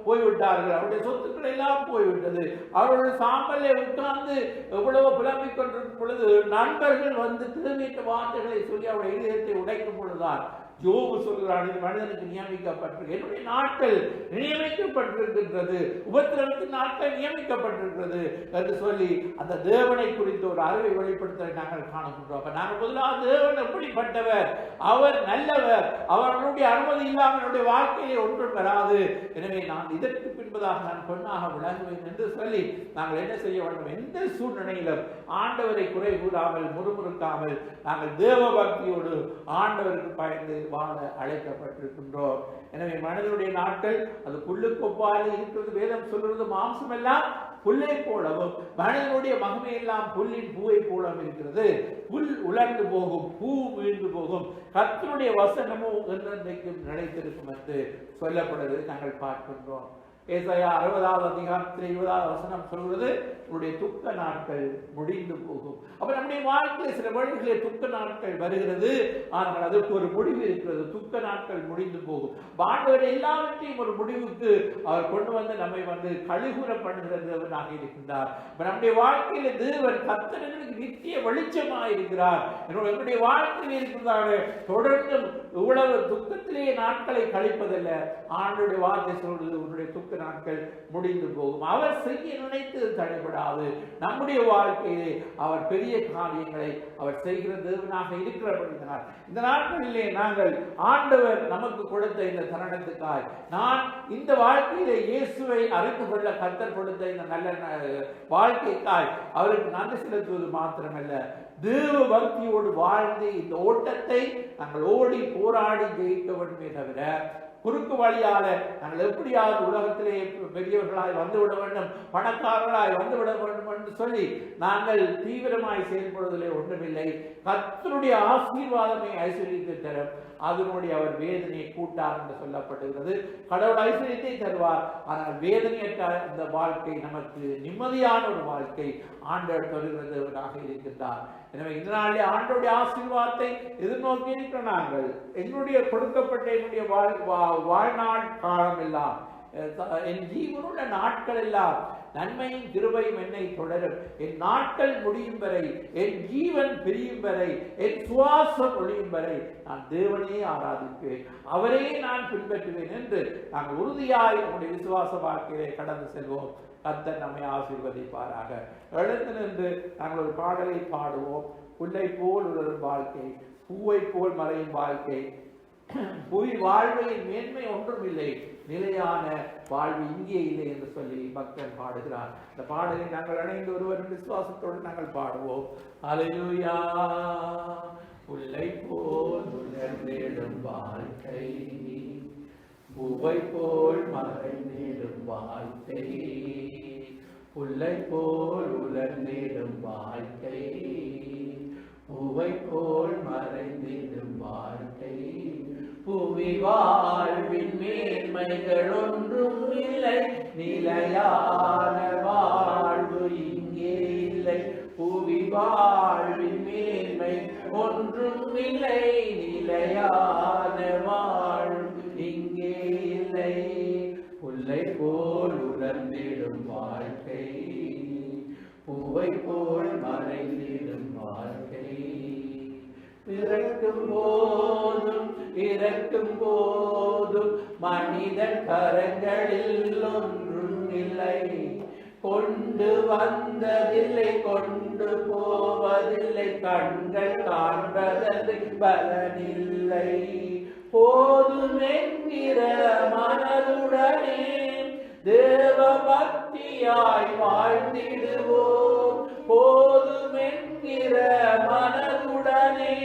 போய்விட்டார்கள், அவருடைய சொத்துக்கள் எல்லாம் போய்விட்டது. அவருடைய சாம்பலை உட்கார்ந்து எவ்வளவு புலம்பிக் கொண்டிருக்கும் பொழுது நண்பர்கள் வந்து திரும்பிட்ட வார்த்தைகளை சொல்லி அவருடைய இதயத்தை உடைக்கும் பொழுதுதான் யோபு சொல்கிறான், இது மனிதனுக்கு நியமிக்கப்பட்டிருக்கு. என்னுடைய நாட்கள் நியமிக்கப்பட்டிருக்கின்றது, உபத்திரவத்தின் நாட்கள் நியமிக்கப்பட்டிருக்கிறது என்று சொல்லி அந்த தேவனை குறித்து ஒரு அறிவை வெளிப்படுத்த நாங்கள் காணுகின்றோம். அப்ப நாங்கள் முதலாவது தேவன் எப்படிப்பட்டவர்? அவர் நல்லவர். அவர்களுடைய அனுமதி இல்லாமல் என்னுடைய வாழ்க்கையிலே ஒன்றும் வராது. எனவே நான் இதற்கு பின்பதாக நான் பெண்ணாக விளங்குவேன் என்று சொல்லி நாங்கள் என்ன செய்ய வேண்டும்? எந்த சூழ்நிலையிலும் ஆண்டவரை குறை கூறாமல், முறுமுறுக்காமல் நாங்கள் தேவ பக்தியோடு ஆண்டவருக்கு பயந்து வாழ அழைக்கப்பட்டிருக்கின்றோம். எனவே மனிதனுடைய நாட்கள் அது புல்லுக்கொப்பாக இருக்கிறது. வேதம் சொல்றது மாம்சம் எல்லாம் புல்லை போலவும் மனிதனுடைய மகிமை எல்லாம் புல்லின் பூவை போலவும் இருக்கிறது. புல் உலர்ந்து போகும், பூ வீழ்ந்து போகும், கர்த்தருடைய வசனமும் என்றென்றைக்கும் நிலைத்திருக்கும் என்று சொல்லப்படுவது நாங்கள் பார்க்கின்றோம். ஏசாயா 60வது அதிகாரத்தில் 20வது வசனம் சொல்கிறது, உன்னுடைய துக்க நாட்கள் முடிந்து போகும். அப்ப நம்முடைய வாழ்க்கையில் சில வழிகளிலே துக்க நாட்கள் வருகிறது, ஆனால் அதற்கு ஒரு முடிவு இருக்கிறது. துக்க நாட்கள் முடிந்து போகும். ஆண்டவர் எல்லாவற்றையும் ஒரு முடிவுக்கு அவர் கொண்டு வந்து நம்மை வந்து கழிவுற பண்ணுகிற தேவனாக இருக்கின்றார். நம்முடைய வாழ்க்கையில தேவன் கர்த்தர்களுக்கு நித்திய வெளிச்சமாக இருக்கிறார். என்னுடைய வாழ்க்கையில் இருக்கிறாரு தொடர்ந்து இவ்வளவு துக்கத்திலேயே நாட்களை கழிப்பதில்லை. ஆண்டவருடைய வார்த்தை சொல்றது, உன்னுடைய துக்க நாட்கள் முடிந்து போகும். அவர் செய்ய நினைத்து தடைபடாது. நம்முடைய வாழ்க்கையிலே அவர் பெரிய காரியங்களை அவர் செய்கிற தேவனாக இருக்கிறபடியால் இந்த நாட்களிலே நாங்கள் ஆண்டவர் நமக்கு கொடுத்த இந்த தருணத்துக்காய், நான் இந்த வாழ்க்கையிலே இயேசுவை அறிந்து கொள்ள கர்த்தர் கொடுத்த இந்த நல்ல வாழ்க்கைக்காய் அவருக்கு நன்றி செலுத்துவது மாத்திரமல்ல, தேவ பக்தியோடு வாழ்ந்து இந்த ஓட்டத்தை நாங்கள் ஓடி போராடி ஜெயிக்க வேண்டுமே தவிர குறுக்கு வழியால நாங்கள் எப்படியாவது உலகத்திலே பெரியவர்களாய் வந்துவிட வேண்டும், பணக்காரர்களாய் வந்துவிட வேண்டும் என்று சொல்லி நாங்கள் தீவிரமாய் செயல்படுவதிலே ஒன்றுமில்லை. கர்த்தருடைய ஆசீர்வாதமே ஐஸ்வர்யத்தை தரும், அதனுடைய அவர் வேதனையை கூட்டார் என்று சொல்லப்படுகிறது. கடவுள் ஐஸ்வர்யத்தை தருவார், ஆனால் வேதனையற்ற இந்த வாழ்க்கை நமக்கு நிம்மதியான ஒரு வாழ்க்கை ஆண்டவர் தருகிறவராக இருக்கின்றார். எனவே இந்த நாளிலே ஆண்டவருடைய ஆசீர்வாதத்தை எதிர்நோக்கி இருக்கிற நாங்கள் என்னுடைய கொடுக்கப்பட்ட என்னுடைய வாழ்நாள் காலம் எல்லாம், என் ஜீவனுள்ள நாட்கள் எல்லாம் நன்மையும் கிருபையும் என்னை தொடரும். என் நாட்கள் முடியும் வரை, என் ஜீவன் பிரியும் வரை, என் சுவாசம் ஒழியும் வரை நான் தேவனையே ஆராதிப்பேன், அவரே நான் பின்பற்றுவேன் என்று நாங்கள் உறுதியாய் நம்முடைய விசுவாச வாழ்க்கையை கடந்து செல்வோம். கர்த்தர் நம்மை ஆசீர்வதிப்பாராக. எழுந்து நின்று நாங்கள் ஒரு பாடலை பாடுவோம். புல்லை போல் உலரும் வாழ்க்கை, பூவை போல் மறையும் வாழ்க்கை, புவி வாழ்வையின் மேன்மை ஒன்றும் இல்லை, நிலையான வாழ்வு இங்கே இல்லை என்று சொல்லி பக்தன் பாடுகிறார். இந்த பாடலை நாங்கள் அணைந்து ஒருவரும் விசுவாசத்தோடு நாங்கள் பாடுவோம். அல்லேலூயா. புல்லை போல் உலர்ந்திடும் வாழ்க்கை, பூவை போல் மறைந்திடும் வாழ்க்கை, புல்லை போல் உலர்ந்திடும் வாழ்க்கை, பூவை போல் மறைந்திடும் வாழ்க்கை, புவி வாழ்வின் மேன்மைகள் ஒன்றும் இல்லை, நிலையான வாழ்வு இங்கே இல்லை, புவி வாழ்வின் மேன்மை ஒன்றும் இல்லை, நிலையான வாழ்வு இங்கே இல்லை, புல்லை போல் உலர்ந்திடும் வாழ்க்கை, பூவை போல் மறைந்திடும் வாழ்க்கை, பிறக்கும் போதும் இறக்கும் போதும் மனிதன் கரங்களில் ஒன்றும் இல்லை, கொண்டு வந்ததில்லை கொண்டு போவதில்லை, கண்கள் காண்பதற்கு பலனில்லை, போதும் என்கிற மனதுடனே தேவ பக்தியாய் வாழ்ந்திடுவோம், போதும் என்கிற மனதுடனே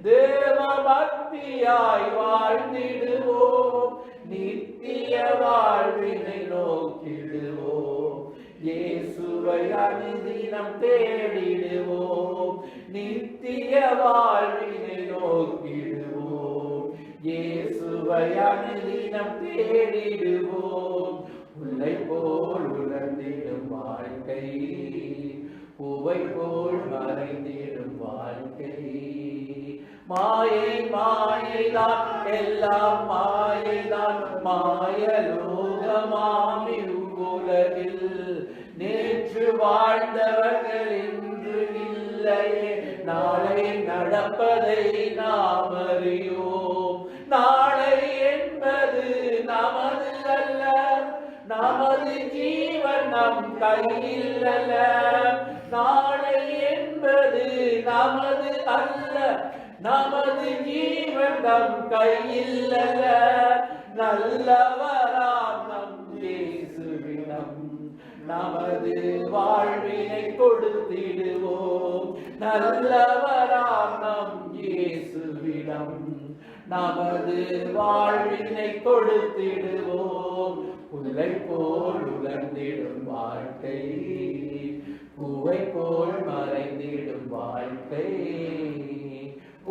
தேவ பக்தியாய் வாழ்ந்திடுவோம், நித்திய வாழ்வினை நோக்கிடுவோம், இயேசுவை அனுதினம் தேடிடுவோம், நித்திய வாழ்வினை நோக்கிடுவோம், இயேசுவை அனுதினம் தேடிடுவோம். முல்லை போல் உலர்ந்திடும் வாழ்க்கை, பூவை போல் மறைந்திடும் வாழ்க்கை. மாயை மாயைதான், எல்லாம் மாயைதான், மாயலோகமாம் இவ்வுலகில். நேற்று வாழ்ந்தவர்கள் இன்று இல்லையே, நாளை நடப்பதை நாம் அறியோம். நாளை என்பது நமது அல்ல, நமது ஜீவன் நம் கையில் அல்ல. நாளை என்பது நமது அல்ல, நமது ஜீவன் நம் கையில் அல்ல. நல்லவராம் நம் இயேசுவிடம் நமது வாழ்வினை கொடுத்திடுவோம். நல்லவராம் நம் இயேசுவிடம் நமது வாழ்வினை கொடுத்திடுவோம். புல்லை போல் உலர்ந்திடும் வாழ்க்கை, பூவை போல் மறைந்திடும் வாழ்க்கை.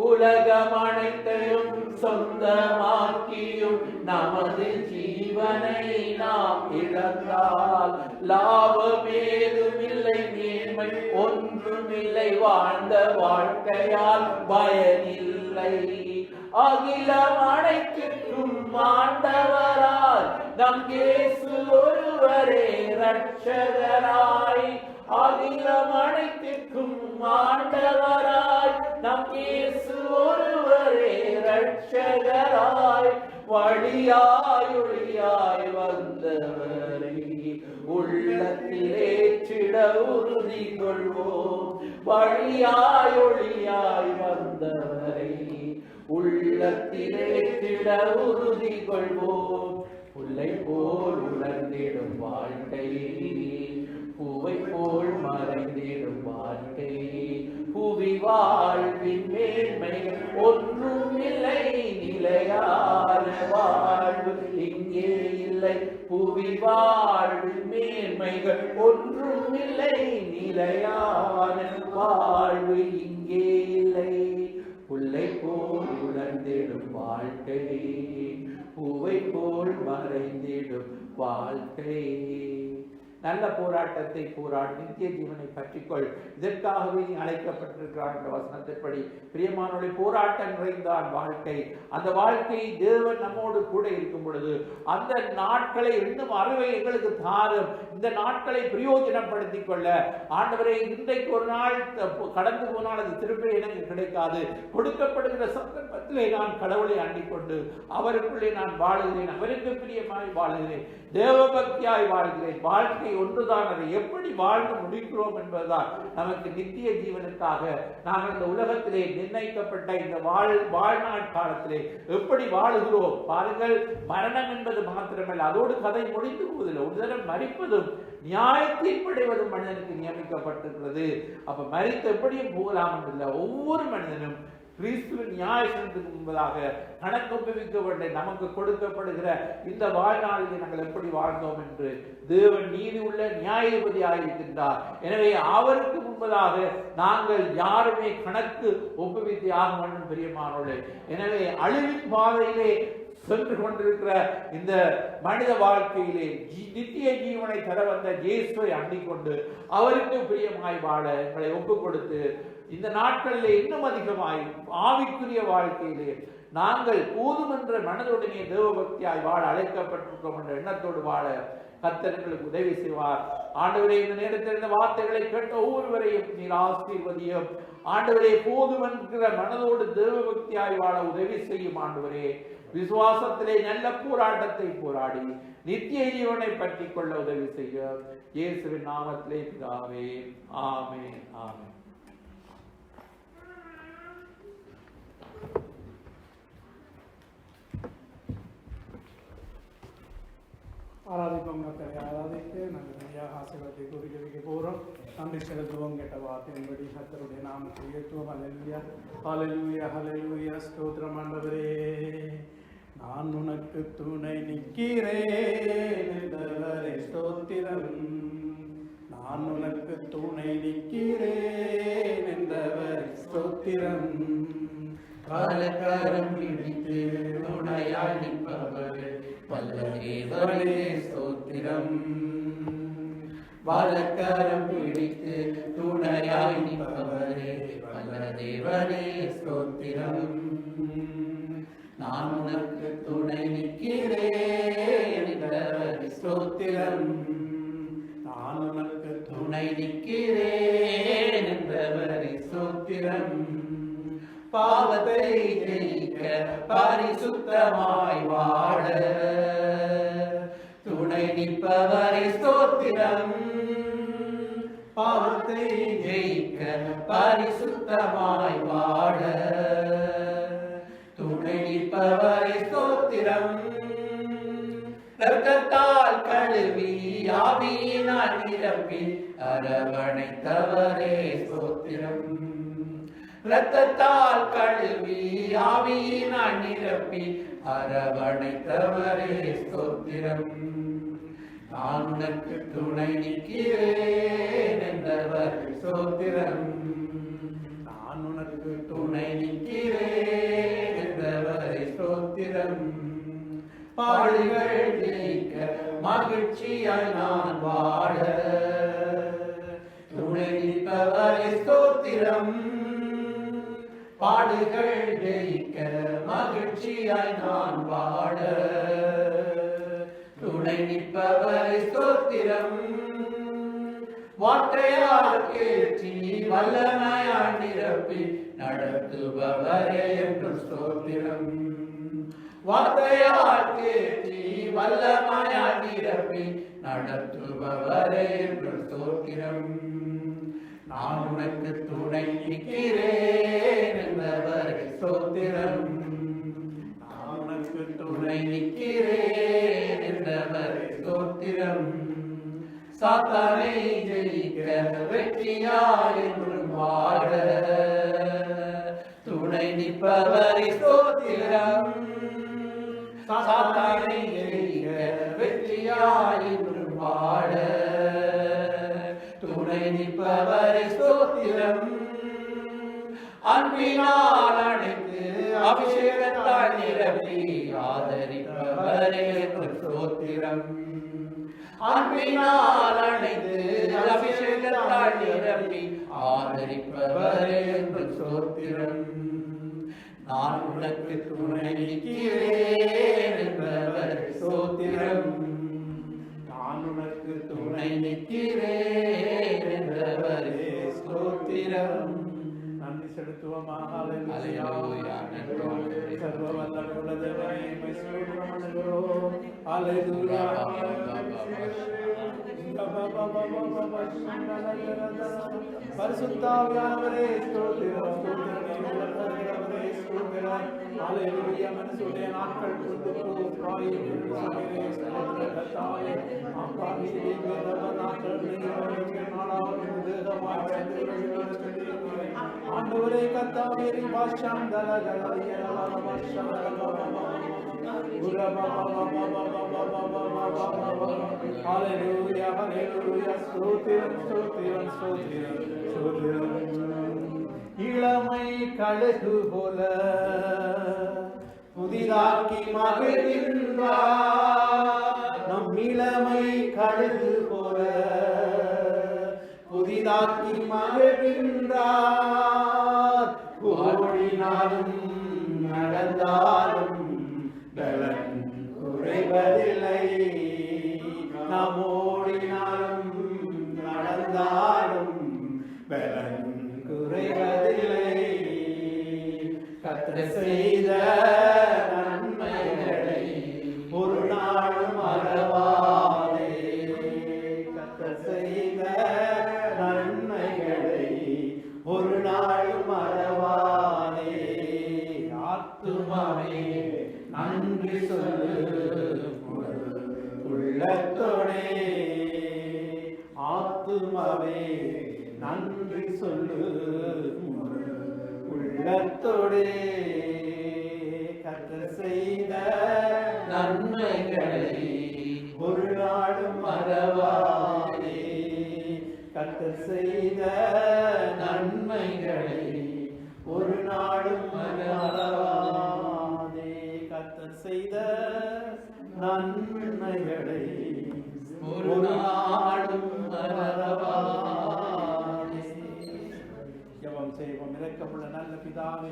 உலகம் அனைத்தையும் சொந்தமாக்கியும் நமது ஜீவனை நாம் இழந்தால் லாபம் ஏதுமில்லை, மேன்மை ஒன்றுமில்லை. வாழ்ந்த வாழ்க்கையால் பயனில்லை. அகிலம் அனைத்திற்கும் ஆண்டவராய் நம் இயேசு ஒருவரே இரட்சகராய். அகிலம் அனைத்திற்கும் ஆண்டவராய் நம் இயேசு ஒருவரே இரட்சகராய். வழியாய் ஒளியாய் வந்தவரை உள்ளத்தில் ஏற்றிட உறுதி கொள்வோம். வழியாய் ஒளியாய் வந்தவரை உள்ளத்தில் ஏற்றிட உறுதி கொள்வோம். புல்லை போல் உலர்ந்திடும் வாழ்க்கை, பூவை போல் மறைந்திடும் வாழ்க்கை. புவி வாழ்வின் மேன்மை ஒன்றும் இல்லை, நிலையான வாழ்வு இங்கே இல்லை. புவி வாழ்வின் மேன்மைகள் ஒன்றும் இல்லை, நிலையான வாழ்வு இங்கே இல்லை. புல்லை போல் உலர்ந்திடும் வாழ்க்கை, பூவை போல் மறைந்திடும் வாழ்க்கை. நல்ல போராட்டத்தை போராடி நித்திய ஜீவனை பற்றிக்கொள், இதற்காகவே நீ அழைக்கப்பட்டிருக்கிறார் என்ற வசனத்தின்படி பிரியமானவர்களே, போராட்டம் நிறைந்தான் வாழ்க்கை. அந்த வாழ்க்கை தேவன் நம்மோடு கூட இருக்கும் பொழுது அந்த நாட்களை இன்னும் அறிவை எங்களுக்கு தாரும். இந்த நாட்களை பிரயோஜனப்படுத்திக் கொள்ள ஆண்டவரே, இன்றைக்கு ஒரு நாள் கடந்து போனால் அது திரும்ப எனக்கு கிடைக்காது. கொடுக்கப்படுகிற சந்தர்ப்பத்திலே நான் கடவுளை அண்டிக் கொண்டு அவருக்குள்ளே நான் வாழுகிறேன், அவருக்கு பிரியமாய் வாழுகிறேன், தேவபக்தியாய் வாழ்கிறேன். வாழ்க்கை ஒன்றுதான், அதை எப்படி வாழ்ந்து முடிக்கிறோம் என்பதுதான் நமக்கு நித்திய ஜீவனுக்காக நாங்கள் இந்த உலகத்திலே நிர்ணயிக்கப்பட்ட இந்த வாழ்நாள் காலத்திலே எப்படி வாழுகிறோம் பாருங்கள். மரணம் என்பது மாத்திரமல்ல, அதோடு கதை முடிந்து போவதில்லை. ஒரு தரம் மரிப்பதும் நியாயத்தீர்ப்படைவதும் மனிதனுக்கு நியமிக்கப்பட்டிருக்கிறது. அப்ப மரித்து எப்படியும் போகலாம் என்றில்லை. ஒவ்வொரு மனிதனும் கிறிஸ்துவின் நியாயத்திற்கு முன்பதாக கணக்கொப்புவிக்க வேண்டிய நமக்கு கொடுக்கப்படுகிற இந்த வாழ்நாளில் நாங்கள் எப்படி வாழ்ந்தோம் என்று தேவன் நீதி உள்ள நியாயாதிபதியாக இருக்கின்றார். எனவே அவருக்கு முன்பதாக நாங்கள் யாருமே கணக்கு ஒப்புவித்து ஆக வேண்டும் பிரியமானவர்களே. எனவே அழிவின் பாதையிலே சென்று கொண்டிருக்கிற இந்த மனித வாழ்க்கையிலே நித்திய ஜீவனை தர வந்த இயேசுவை அண்டிக் கொண்டு அவருக்கு பிரியமாய் வாழ எங்களை ஒப்புக் கொடுத்து இந்த நாட்களிலே இன்னும் அதிகமாய் ஆவிக்குரிய வாழ்க்கையிலே நாங்கள் போதுமென்ற மனதுடனே தேவபக்தியாய் வாழ அழைக்கப்பட்டிருக்கோம் என்ற எண்ணத்தோடு வாழ கர்த்தர் எங்களுக்கு உதவி செய்வார். ஆண்டவரே, இந்த நேரத்தில் இந்த வார்த்தைகளை கேட்ட ஒவ்வொருவரையும் நீர் ஆசீர்வதியும். ஆண்டவரே, போதுமென்கிற மனதோடு தேவபக்தியாய் வாழ உதவி செய்யும். ஆண்டவரே, விசுவாசத்திலே நல்ல போராட்டத்தை போராடி நித்திய ஜீவனை பற்றி கொள்ள உதவி செய்ய இயேசுவின் நாமத்திலே பிதாவே, ஆமென், ஆமென்.
ஆராதிப்போம். கர்த்தரை ஆராதித்து நாங்கள் நிறையாக ஆசீர்வாதத்தை கூறி போகிறோம். நன்றி செலுத்துவோம். கேட்ட வார்த்தையின்படி கர்த்தருடைய நாமத்தை உயர்த்துவோம். ஹல்லேலூயா, ஹல்லேலூயா, ஹல்லேலூயா. ஸ்தோத்திரம் ஆண்டவரே. நான் உனக்கு துணை நிற்கிறேன் என்றவரே ஸ்தோத்திரம். நான் உனக்கு துணை நிற்கிறேன் என்றவரே ஸ்தோத்திரம். காலக்காரம் பிடித்து
வலக்கரம் பிடித்து துணையாய் நிற்பவரே வல்ல தேவனே ஸ்தோத்திரம். நான் உனக்கு துணை நிற்கிறேன் என்றவர் ஸ்தோத்திரம். நான் உனக்கு துணை நிற்கிறேன் என்றவர் ஸ்தோத்திரம். பாவத்தை ஜெயிக்க பரிசுத்தமாய் வாழ துணை நிற்பவரை ஸ்தோத்திரம். பாவத்தை ஜெயிக்க பரிசுத்தமாய் வாழ துணை நிற்பவரை ஸ்தோத்திரம். இரத்தத்தால் கழுவி ஆவியினால் நிரப்பி அரவணைத்தவரே ஸ்தோத்திரம். இரத்தத்தால் கழுவி ஆவியினால் நிரப்பி அரவணைத்தவரே ஸ்தோத்திரம். நான் உனக்கு துணை நிற்கிறேன் என்றவர் ஸ்தோத்திரம். நான் உனக்கு துணை நிற்கிறேன் என்றவர் ஸ்தோத்திரம். பாடுகள் ஜெயிக்க மகிழ்ச்சியாய் நான் வாழ துணை நிற்பவரே ஸ்தோத்திரம். பாடுகள் ஜெயிக்க மகிழ்ச்சியாய் நான் வாழ துணை நிற்பவரை ஸ்தோத்திரம். வார்த்தையால் கேற்றி வல்லமையால் நிரப்பி நடத்துபவரே என்று ஸ்தோத்திரம். வார்த்தையால் கேற்றி வல்லமையால் நிரப்பி நடத்துபவரே என்று ஸ்தோத்திரம். நான் உனக்கு துணை நிற்கிறேன் என்பவர் ஸ்தோத்திரம். நான் உனக்கு துணை நிற்கிறேன் என்பவர் ஸ்தோத்திரம். சாத்தானை ஜெயிக்க வெற்றியாய் என்றும் வாழ துணை நிற்பவர் ஸ்தோத்திரம். சாத்தானை ஜெயிக்க வெற்றியாய் என்றும் வாழ துணை நிற்பவரை ஸ்தோத்திரம். அன்பினால் அணைத்து அபிஷேகத்தால் நிரப்பி ஆதரிப்பவரே ஸ்தோத்திரம். அன்பினால் அணைத்து அபிஷேகத்தால் நிரப்பி ஆதரிப்பவரே ஸ்தோத்திரம். நான் உனக்கு துணை நிற்கிறேன் என்பவர் ஸ்தோத்திரம். நான் உனக்கு துணை நிற்கிறேன் என்றவரே ஸ்தோத்திரம்.
நன்றி செலுத்துவோமாக.
அல்லேலூயா. நன்றி.
சர்வ வல்லமையுள்ள தேவனே உம்மை ஸ்தோத்திரம். அல்லேலூயா. பரிசுத்த ஆவியானவரே ஸ்தோத்திரம். ஸ்தோத்திரமே ஸ்தோத்திரம். அல்லேலூயா. மனுஷருடைய நாட்கள் புது ஆண்டவரே கர்த்தாவே ஹalleluya hallelujah ஸ்தோத்திரம் ஸ்தோத்திரம் ஸ்தோத்திரம் ஸ்தோத்திரம். இளமை கழுகு போல புதிதாக்கி மகிழ்கின்றார். நம் இளமை கழுகு போல புதிதாக்கி மகிழ்கின்றார். ஓடினாலும் நடந்தாலும் பலன் குறைவதில்லை. நாம் ஓடினாலும் நடந்தாலும் பலன் குறைவதில்லை. கர்த்தர் செய்த நன்மைகளை ஒரு நாளும் மறவாதே. கர்த்தர் செய்த நன்மைகளை ஒரு நாளும் மறவாதே. ஆத்துமாவே நன்றி சொல்லு உள்ளத்தோடே. ஆத்துமாவே நன்றி சொல்லு உள்ளத்தோடே. கர்த்தர் செய்த நன்மைகளை ஒரு நாளும் மறவாதே. கர்த்தர் செய்த நன்மைகளை ஒரு நாளும் மறவாதே. கர்த்தர் செய்த நன்மைகளை ஒரு நாளும் ஜெபம் செய்வோம். இரக்கமுள்ள நல்ல பிதாவே,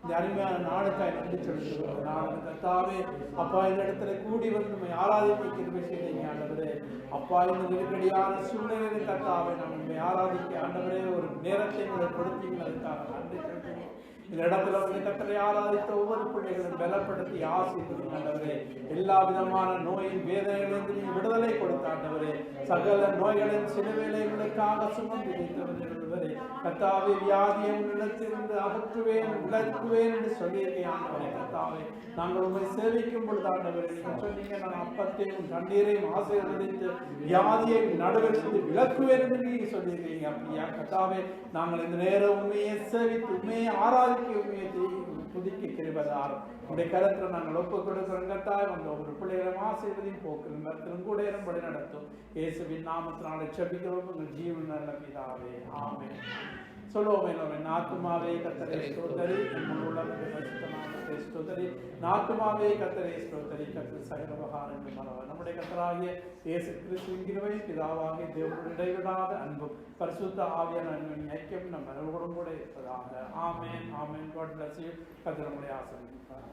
இந்த அருமையான நாளுக்காய் நன்றி செலுத்துகிறோம். நான் கர்த்தாவே அப்பா இந்த இடத்துல கூடி வந்து நம்மை ஆராதிக்க கிருபை செய்தீங்க ஆண்டவரே. அப்பா இந்த நெருக்கடியான சூழ்நிலையில் கர்த்தாவே நாம் நம்மை ஆராதிக்க ஆண்டவரே ஒரு நேரத்தை உங்களுக்கு கொடுத்தீங்க, அதுக்காக நன்றி செலுத்துகிறோம். இந்த இடத்துல வந்து கர்த்தரை ஆராதித்த ஒவ்வொரு பிள்ளைகளும் பலப்படுத்தி ஆசீர்வதிங்க ஆண்டவரே. எல்லா விதமான நோயின் வேதனைகளிலிருந்து நீங்க விடுதலை கொடுத்த ஆண்டவரே. சகல நோய்களின் சிலுவையிலே எங்களுக்காக சுமந்து வைத்தவரே. கர்த்தாவே வியாதியை நிலத்திலிருந்து அகற்றுவேன் விளக்குவேன் என்று சொல்லியிருக்கேன் ஆண்டவரே. கர்த்தாவே நாங்கள் உண்மை சேவிக்கும் பொழுது ஆண்டவரே நீங்க சொன்னீங்க, நான் அப்பத்தையும் தண்ணீரையும் ஆசீர்வதித்து வியாதியை நடுவிலிருந்து விளக்குவேன் என்று நீங்க சொல்லியிருக்கீங்க. அப்படியா கர்த்தாவே நாங்கள் இந்த நேரம் உண்மையை சேவித்து உண்மையை ஆராதிக்க உண்மையை புதுக்கி கிருபையால் உடைய கருத்தில் நாங்கள் ஒப்புக் கொடுக்கிறோம். கர்த்தாவே வந்த ஒரு பிள்ளைகளும் ஆசீர்வதியும் போக்கு மரத்திலும் கூட இரும்படி நடத்தும். இயேசுவின் நாமத்தினாலே ஜெபிக்கிறோம் உங்கள் ஜீவன் நல்ல பிதாவே, ஆமென். சொல்லுவோமே நாத்துமாவே கர்த்தரை ஸ்தோத்திரி, என் உள்ளமே பரிசுத்த நாமத்தை ஸ்தோத்திரி. நாத்துமாவே கர்த்தரை ஸ்தோத்திரி, கர்த்தர் சகல உபகாரங்கள் மறவார். நம்முடைய கர்த்தராகிய இயேசு கிறிஸ்துவின் கிருபையும் பிதாவாகிய தேவனுடைய இடைவிடாத அன்பும் பரிசுத்த ஆவியான அன்பின் ஐக்கியம் நம் அனைவரோடும் கூட இருப்பதாக. ஆமென், ஆமென். God bless you. கர்த்தர் நம்முடைய ஆசீர்வதிப்பார்.